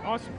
Awesome.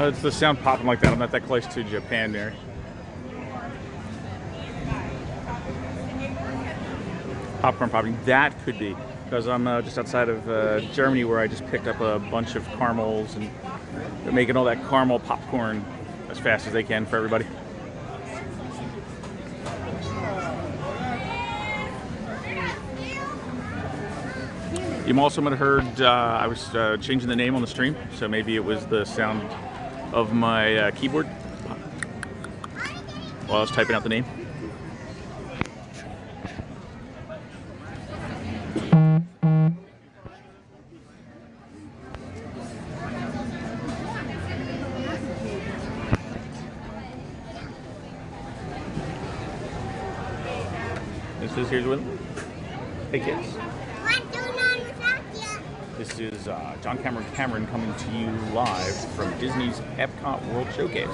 It's the sound popping like that. I'm not that close to Japan there. Popcorn popping. That could be because I'm just outside of Germany, where I just picked up a bunch of caramels, and they're making all that caramel popcorn as fast as they can for everybody. You also might have heard I was changing the name on the stream, so maybe it was the sound of my keyboard while I was typing out the name. This is Here's with them. Hey kids. This is John Cameron coming to you live from Disney's EPCOT World Showcase,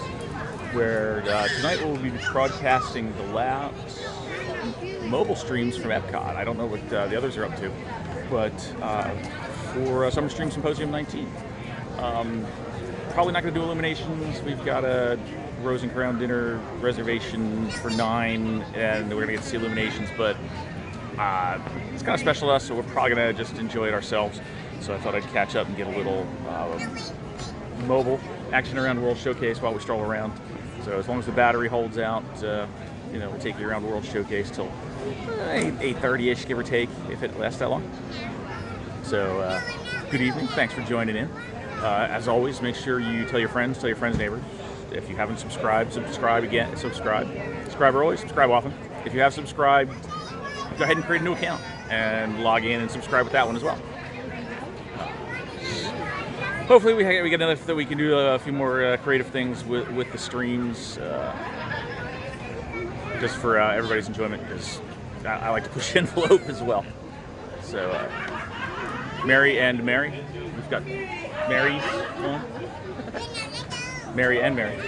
where tonight we'll be broadcasting the last mobile streams from EPCOT. I don't know what the others are up to, but for Summer Stream Symposium 19. Probably not going to do Illuminations. We've got a Rose and Crown dinner reservation for 9, and we're going to get to see Illuminations, but it's kind of special to us, so we're probably going to just enjoy it ourselves. So I thought I'd catch up and get a little mobile action around World Showcase while we stroll around. So as long as the battery holds out, we'll take you around World Showcase till 8:30-ish, give or take, if it lasts that long. So good evening. Thanks for joining in. As always, make sure you tell your friends, neighbors. If you haven't subscribed, subscribe again. Subscribe early, subscribe often. If you have subscribed, go ahead and create a new account and log in and subscribe with that one as well. Hopefully we get enough that we can do a few more creative things with the streams, just for everybody's enjoyment, because I like to push the envelope as well. So Mary and Mary, we've got Mary on. Mary and Mary.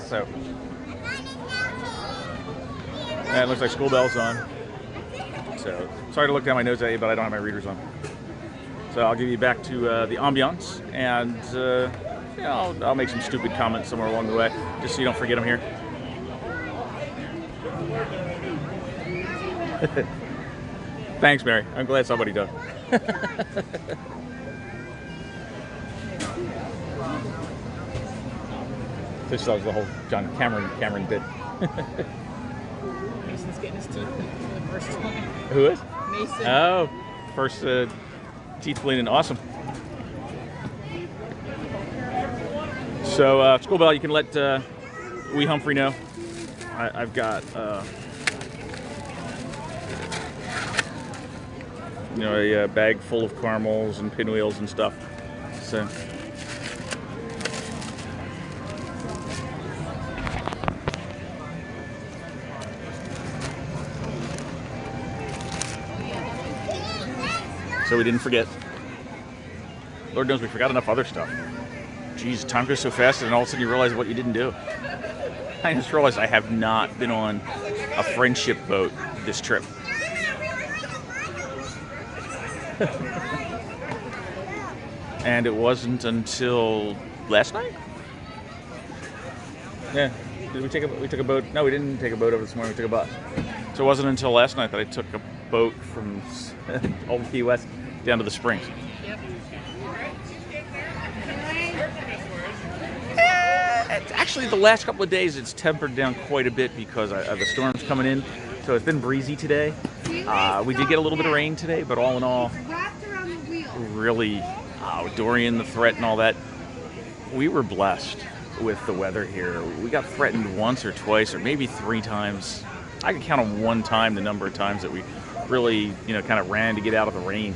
So and it looks like school bell's on. So sorry to look down my nose at you, but I don't have my readers on. So I'll give you back to the ambiance, and I'll make some stupid comments somewhere along the way, just so you don't forget them here. Thanks, Mary. I'm glad somebody does. This was the whole John Cameron bit. Mason's getting his teeth for the first time. Who is? Mason. Oh, first teeth bleeding. Awesome. So, School Bell, you can let wee Humphrey know. I've got a bag full of caramels and pinwheels and stuff. So. So we didn't forget. Lord knows we forgot enough other stuff. Geez, time goes so fast, and all of a sudden you realize what you didn't do. I just realized I have not been on a friendship boat this trip. And it wasn't until last night? Yeah. Did we take a boat? No, we didn't take a boat over this morning. We took a bus. So it wasn't until last night that I took a boat from Old Key West down to the Springs. Yep. Actually, the last couple of days it's tempered down quite a bit because the storm's coming in. So it's been breezy today. We did get a little bit of rain today, but all in all, really, Dorian, the threat and all that, we were blessed with the weather here. We got threatened once or twice or maybe 3 times. I can count on one time the number of times that we really, kind of ran to get out of the rain.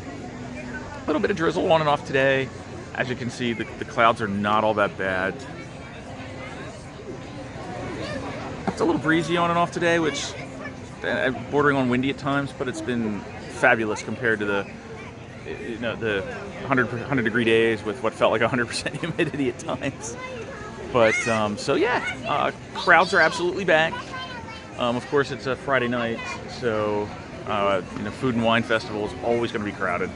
A little bit of drizzle on and off today. As you can see, the clouds are not all that bad. It's a little breezy on and off today, which bordering on windy at times, but it's been fabulous compared to the 100 degree days with what felt like 100% humidity at times. But so yeah, crowds are absolutely back. Of course, it's a Friday night, so food and wine festival is always going to be crowded,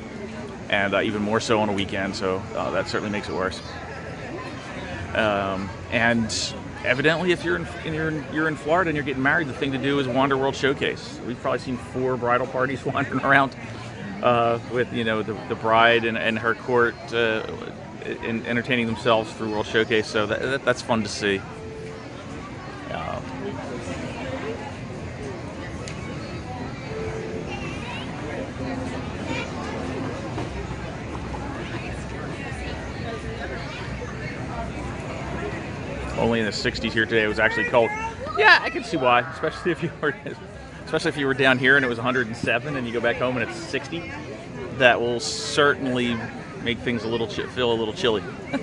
and even more so on a weekend. So that certainly makes it worse. And evidently, if you're in Florida and you're getting married, the thing to do is wander World Showcase. We've probably seen 4 bridal parties wandering around with the bride and her court entertaining themselves through World Showcase. So that's fun to see. Only in the 60s here today. It was actually cold. Yeah, I can see why, especially if you were down here and it was 107 and you go back home and it's 60. That will certainly make things feel a little chilly. You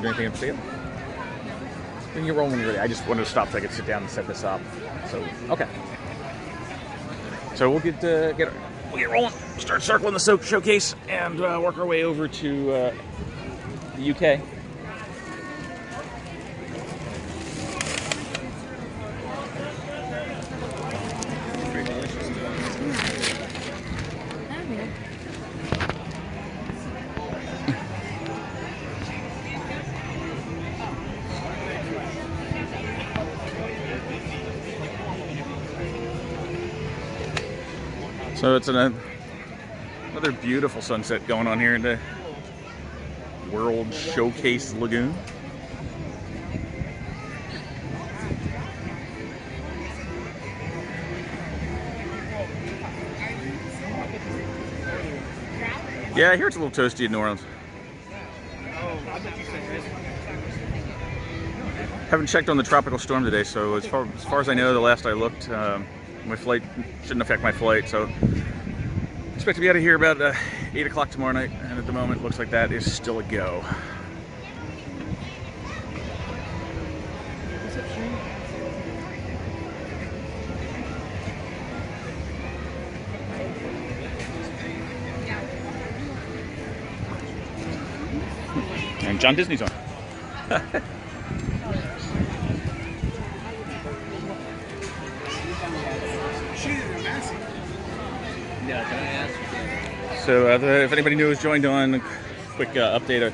do anything up to you? You can roll when you're ready. I just wanted to stop so I could sit down and set this up. So, okay. So we'll get rolling, start circling the showcase, and work our way over to the UK. So it's another beautiful sunset going on here in the World Showcase Lagoon. Yeah, I hear it's a little toasty in New Orleans. Haven't checked on the tropical storm today, so as far as I know, the last I looked, my flight shouldn't affect my flight, so expect to be out of here about 8 o'clock tomorrow night, and at the moment looks like that is still a go. And John Disney's on. So if anybody new has joined on, a quick update, a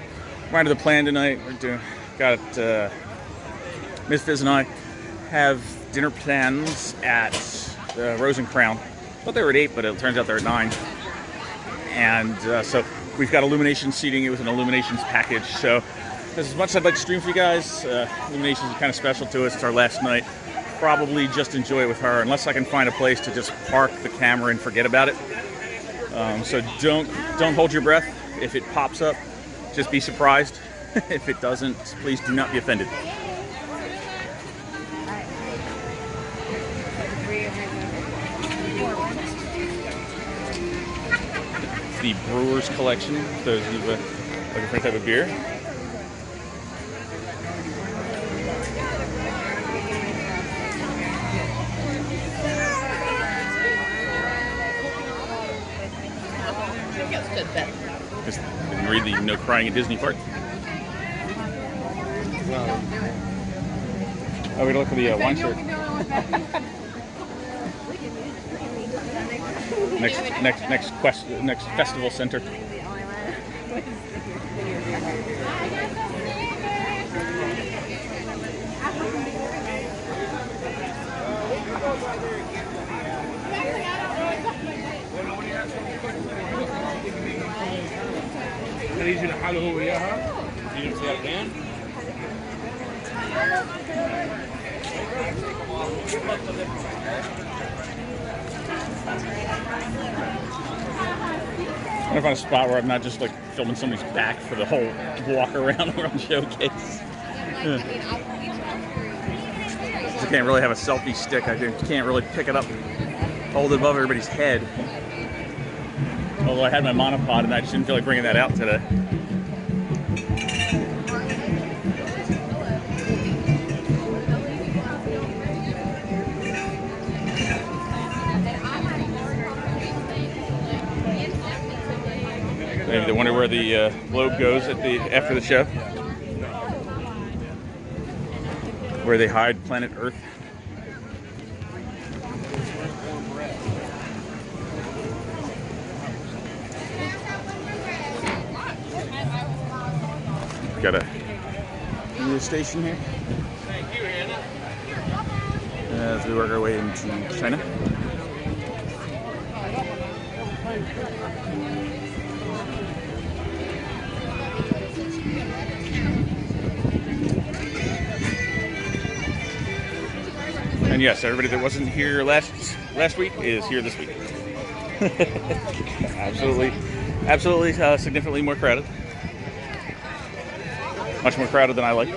reminder of the plan tonight. Got Ms. Fizz and I have dinner plans at the Rose and Crown. Thought they were at 8, but it turns out they're at 9. And so we've got Illumination seating. It was an Illuminations package. So as much as I'd like to stream for you guys, Illuminations is kind of special to us. It's our last night. Probably just enjoy it with her, unless I can find a place to just park the camera and forget about it. So don't hold your breath. If it pops up, just be surprised. If it doesn't, please do not be offended. It's the Brewers Collection, those of you looking for any type of beer. Just didn't read the no crying at Disney part. Oh, we're gonna look for the wine shirt. next festival center. يجي لحاله هو وياها يجي فيها اثنين. I'm gonna find a spot where I'm not just like filming somebody's back for the whole walk around World Showcase. Yeah. I can't really have a selfie stick. I can't really pick it up, hold it above everybody's head. Although I had my monopod and I just didn't feel like bringing that out today. Maybe they wonder where the globe goes after the show. Where they hide planet Earth. Got a radio station here. Thank you, Hannah. As we work our way into China. And yes, everybody that wasn't here last week is here this week. absolutely significantly more crowded. Much more crowded than I like.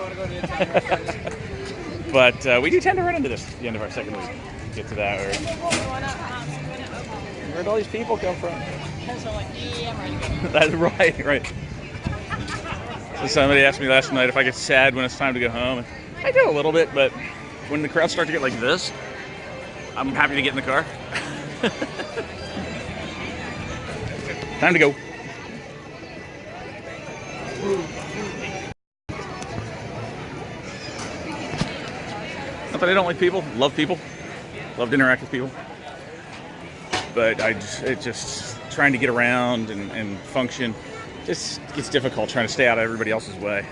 But we do tend to run into this at the end of our second week. Get to that. Where'd all these people come from? That's right. So somebody asked me last night if I get sad when it's time to go home. And I do a little bit, but when the crowds start to get like this, I'm happy to get in the car. Time to go. Not that I don't like people, love to interact with people. But it's just trying to get around and function. Just gets difficult trying to stay out of everybody else's way.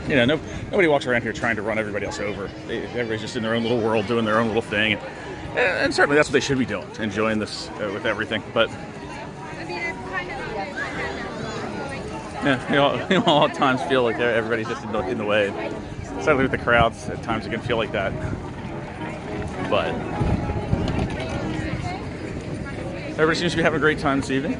Nobody walks around here trying to run everybody else over. Everybody's just in their own little world, doing their own little thing. And certainly that's what they should be doing, enjoying this with everything. But yeah, you all at times feel like everybody's just in the way. Certainly with the crowds, at times it can feel like that. But everybody seems to be having a great time this evening.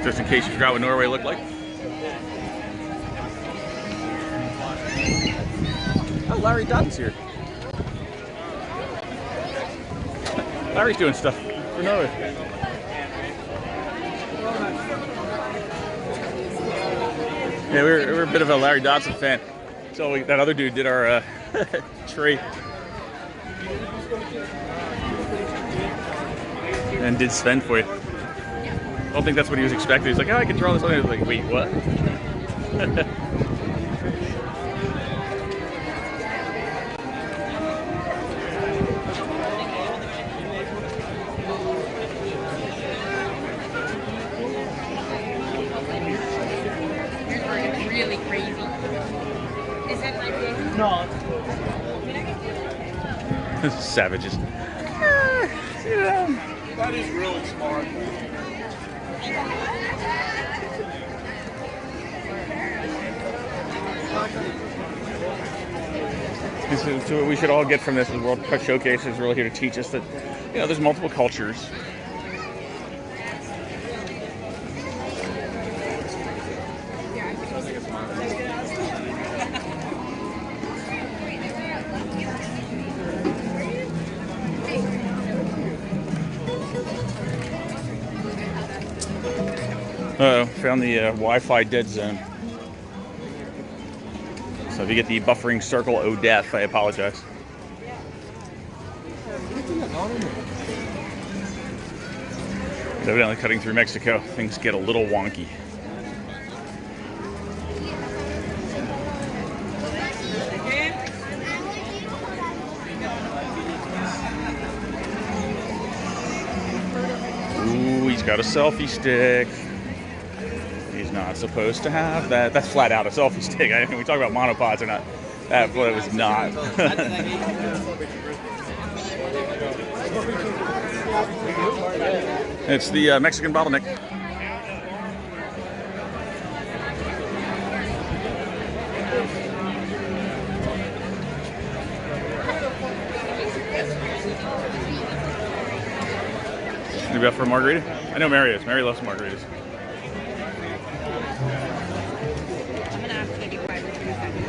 Just in case you forgot what Norway looked like. Oh, Larry Dunn's here. Larry's doing stuff for Norway. Yeah, we're a bit of a Larry Dodson fan. So that other dude did our tree. And did Sven for you. I don't think that's what he was expecting. He's like, oh, I can draw this one. I was like, wait, what? Really crazy. Is it like this? No. Savages. That is really smart. So what we should all get from this is World Showcase is really here to teach us that, there's multiple cultures. Found the Wi-Fi dead zone. So if you get the buffering circle o death, I apologize. Evidently cutting through Mexico, things get a little wonky. Ooh, he's got a selfie stick. He's not supposed to have that. That's flat out a selfie stick. I mean, we talk about monopods or not. That was not. It's the Mexican bottleneck. Maybe up for a margarita? I know Mary is. Mary loves margaritas. I'm gonna ask you to be quiet for 2 seconds.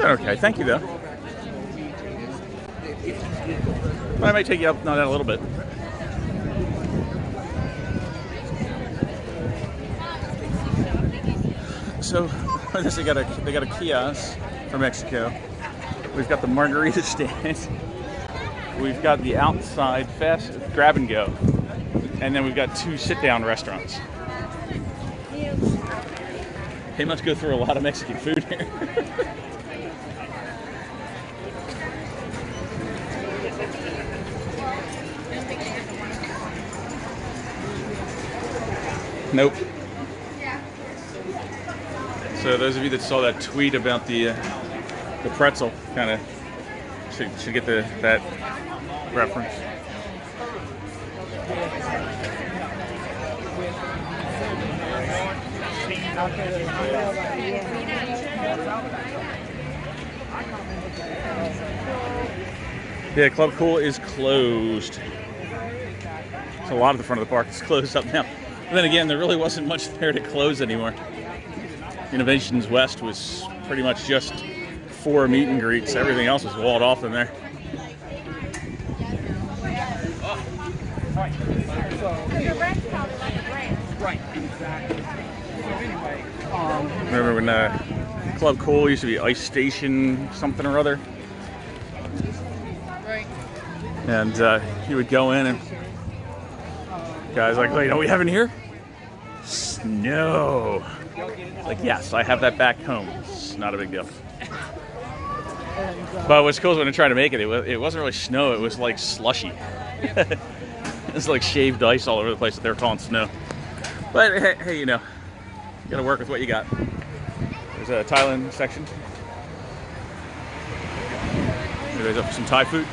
Okay, thank you though. I might take you up on that a little bit. So they got a kiosk for Mexico. We've got the margarita stand. We've got the outside fast grab and go, and then we've got 2 sit-down restaurants. They must go through a lot of Mexican food here. Nope. So those of you that saw that tweet about the pretzel, kind of should get that reference. Yeah, Club Cool is closed. So a lot of the front of the park is closed up now. And then again, there really wasn't much there to close anymore. Innovations West was pretty much just 4 meet and greets. Everything else was walled off in there. Right, exactly. So anyway, remember when Club Cool used to be Ice Station something or other? Right. And you would go in and guys like, wait, don't we have it here? Snow. Like, yes, I have that back home. It's not a big deal. But what's cool is when I tried to make it, it wasn't really snow. It was like slushy. It's like shaved ice all over the place that they were calling snow. But hey, you know, you gotta work with what you got. There's a Thailand section. Everybody's up for some Thai food.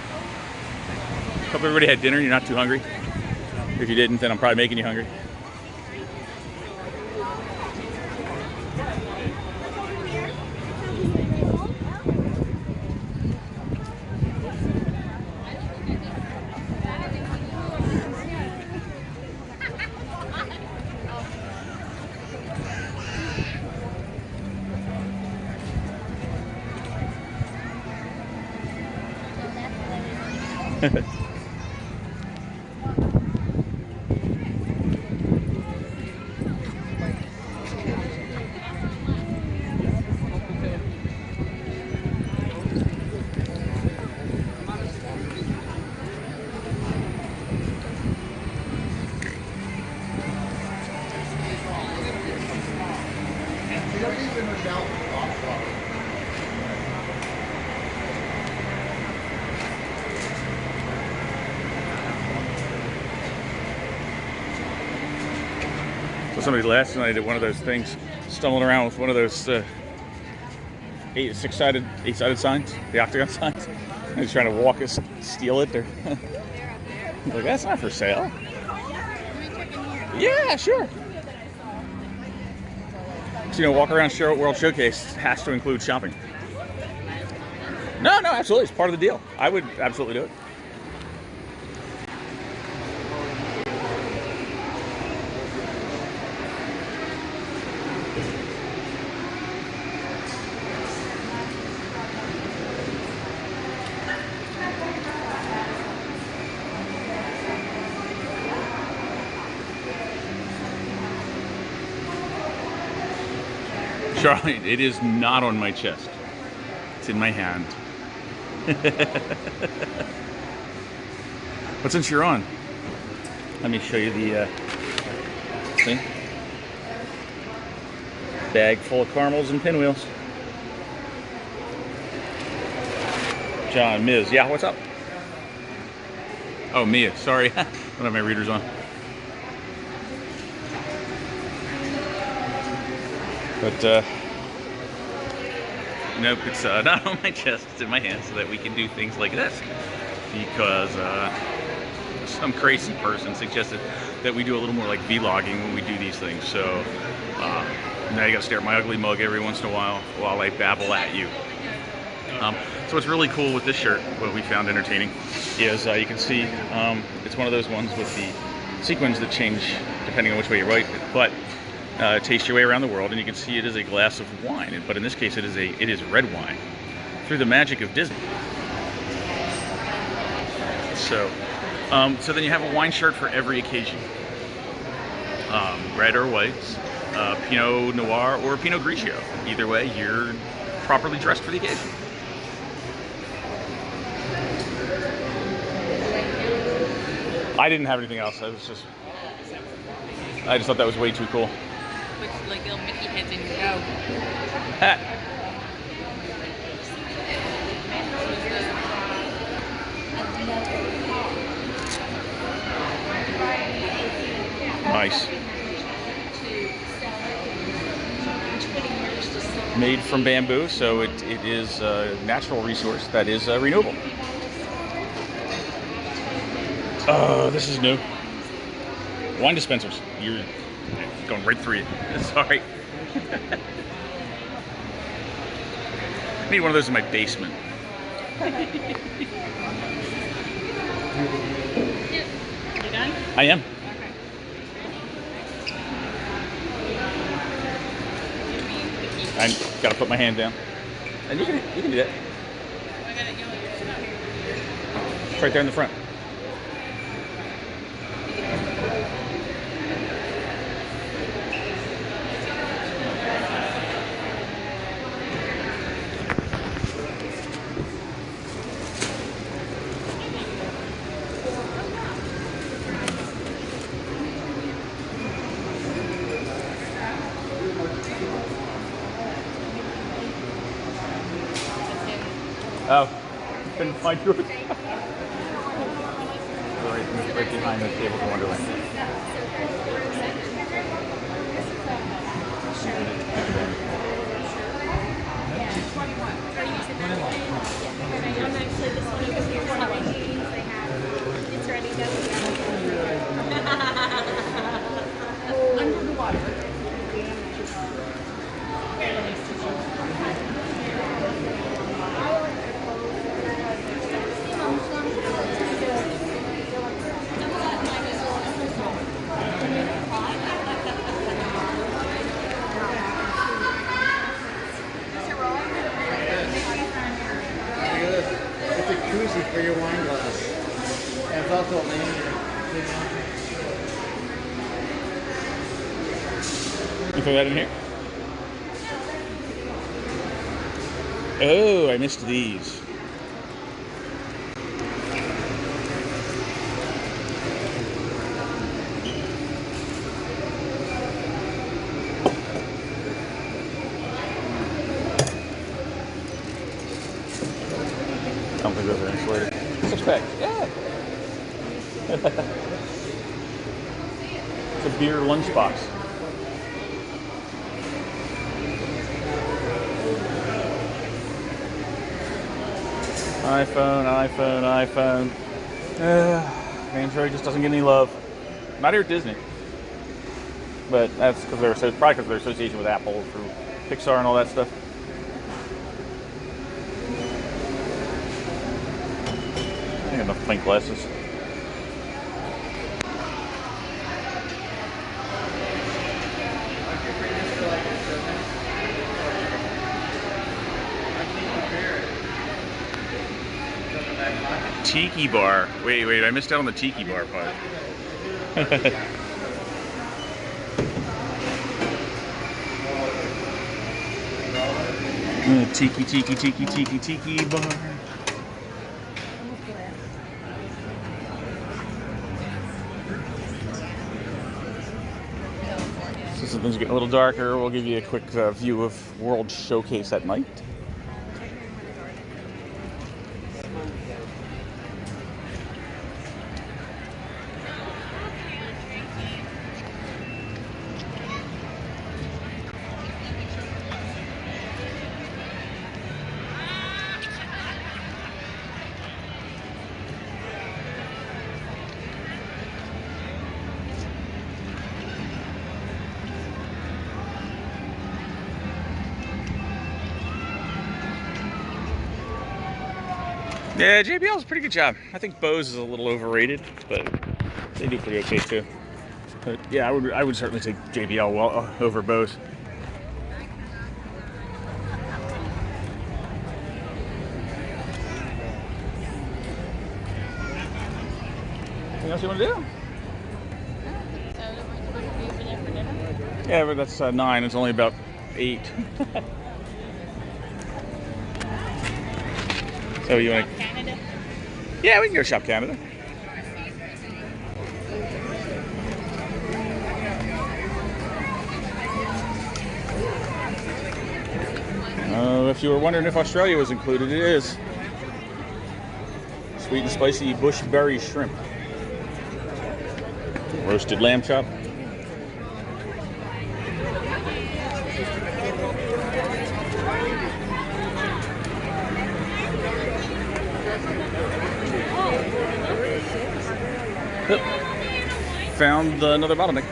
Hope everybody had dinner. You're not too hungry. If you didn't, then I'm probably making you hungry. Somebody last night did one of those things, stumbling around with one of those eight-sided signs, the octagon signs. And he's trying to walk us, steal it. Or like, that's not for sale. Yeah, sure. So, you know, walk around World Showcase has to include shopping. No, absolutely, it's part of the deal. I would absolutely do it. Charlie, it is not on my chest. It's in my hand. But since you're on, let me show you the thing. Bag full of caramels and pinwheels. John, Ms. Yeah, what's up? Oh, Mia, sorry. I don't have my readers on. But, nope, it's not on my chest, it's in my hand so that we can do things like this. Because some crazy person suggested that we do a little more like vlogging when we do these things. So now you gotta stare at my ugly mug every once in a while I babble at you. So what's really cool with this shirt, what we found entertaining, is you can see it's one of those ones with the sequins that change depending on which way you write it, but taste your way around the world, and you can see it is a glass of wine, but in this case it is red wine through the magic of Disney. So then you have a wine shirt for every occasion, red or white, Pinot Noir or Pinot Grigio. Either way, you're properly dressed for the occasion. I didn't have anything else. I just thought that was way too cool. Put like little Mickey heads in your Nice. Made from bamboo, so it is a natural resource that is renewable. Oh, this is new. Wine dispensers. You're going right through it. Sorry. I need one of those in my basement. You done? I am. I gotta put my hand down. And you can do that. It's right there in the front. Oh, couldn't find yours. right behind the table for Wonderland. Under the water. It's a koozie for your wine glass. And it's also a lanyard. You throw that in here? Oh, I missed these. I don't think those are insulated. 6-pack, yeah. It's a beer lunchbox. iPhone. Android just doesn't get any love. Not here at Disney. But that's because probably because of their association with Apple through Pixar and all that stuff. I got enough pint glasses. Tiki bar. Wait, I missed out on the tiki bar part. Tiki bar. things get a little darker, we'll give you a quick view of World Showcase at night. Yeah, JBL's a pretty good job. I think Bose is a little overrated, but they do pretty okay too. But yeah, I would certainly take JBL over Bose. Anything else you want to do? Yeah, but that's 9. It's only about 8. So you want to? Canada? Yeah, we can go shop Canada. If you were wondering if Australia was included, it is. Sweet and spicy bushberry shrimp. Roasted lamb chop. Found another bottleneck.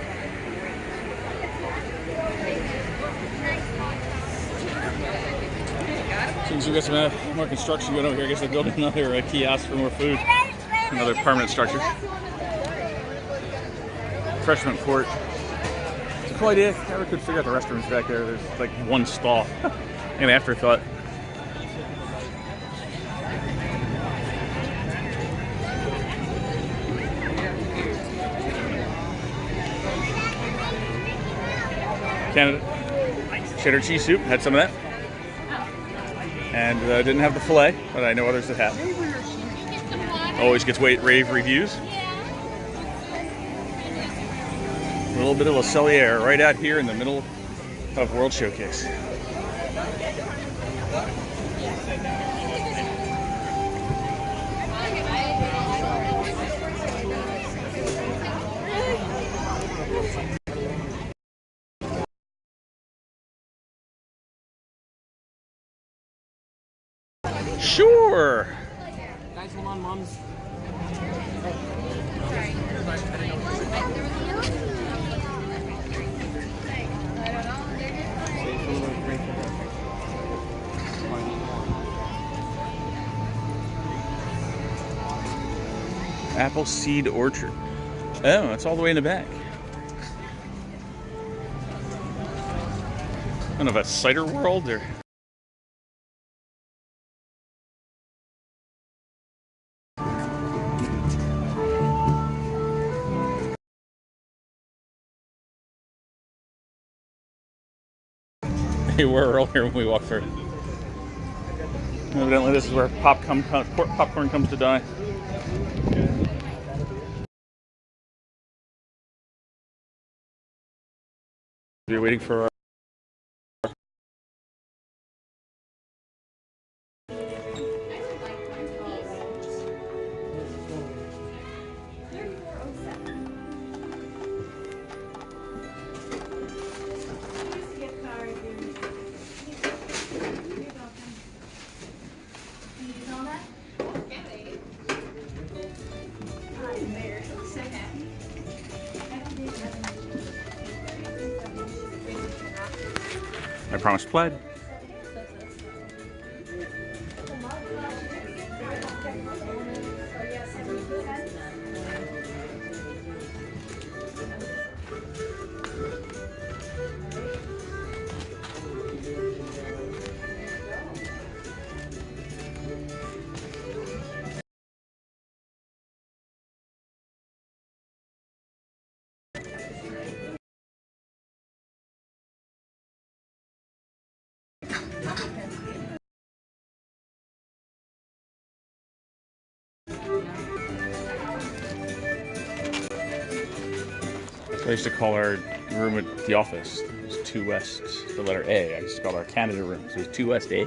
Since we got some more construction going over here, I guess they're building another kiosk for more food. Another permanent structure. Freshman Court. It's a cool idea. I never could figure out the restrooms back there. There's like one stall. An afterthought. Canada cheddar cheese soup, had some of that, and didn't have the filet, but I know others that have. Always gets rave reviews. A little bit of Le Cellier right out here in the middle of World Showcase. Sure. Guys, hold on, Mom's. Apple Seed Orchard. Oh, it's all the way in the back. Kind of a cider world, or? They were earlier when we walked through. Evidently, this is where popcorn comes to die. You're waiting for. I promised plaid. I used to call her room at the office. It was 2 West, the letter A. I just called our Canada room. So it was 2 West A.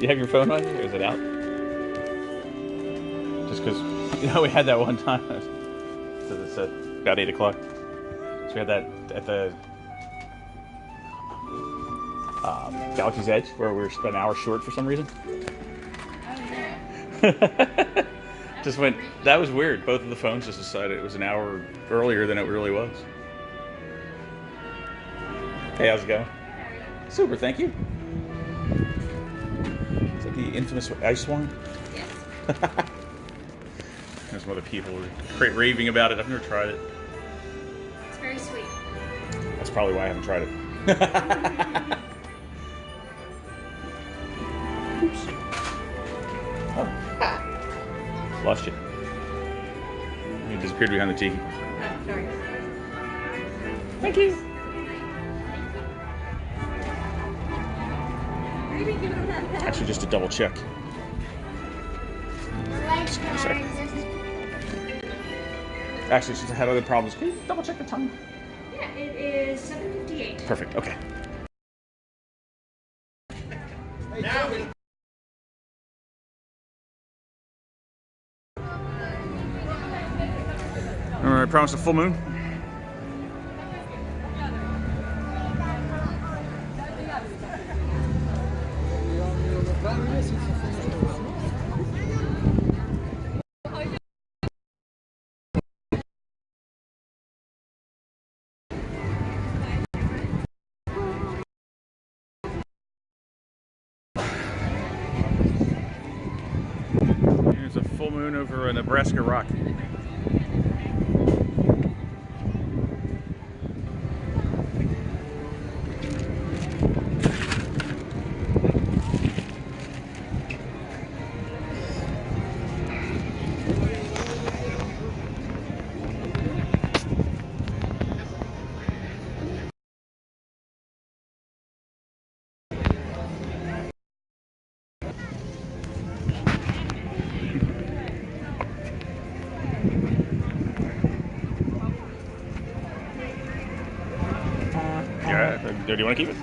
You have your phone on you, or is it out? Just because, we had that one time. It's at about 8 o'clock. So we had that at the Galaxy's Edge, where we were an hour short for some reason. Just went, that was weird. Both of the phones just decided it was an hour earlier than it really was. Hey, how's it going? Super, thank you. Is that the infamous ice wine? Yes. There's some other people raving about it. I've never tried it. It's very sweet. That's probably why I haven't tried it. Oops. Oh. Lost you. You disappeared behind the tiki. Oh, sorry. Thank you. Actually, just to double check. Sorry. Actually, since I had other problems, can you double check the time? Yeah, it is 7:58. Perfect. Okay. Remember, I promised a full moon. There's a full moon over a Nebraska rock. Yeah, do you want to keep it?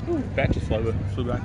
Ooh, bat just flew back.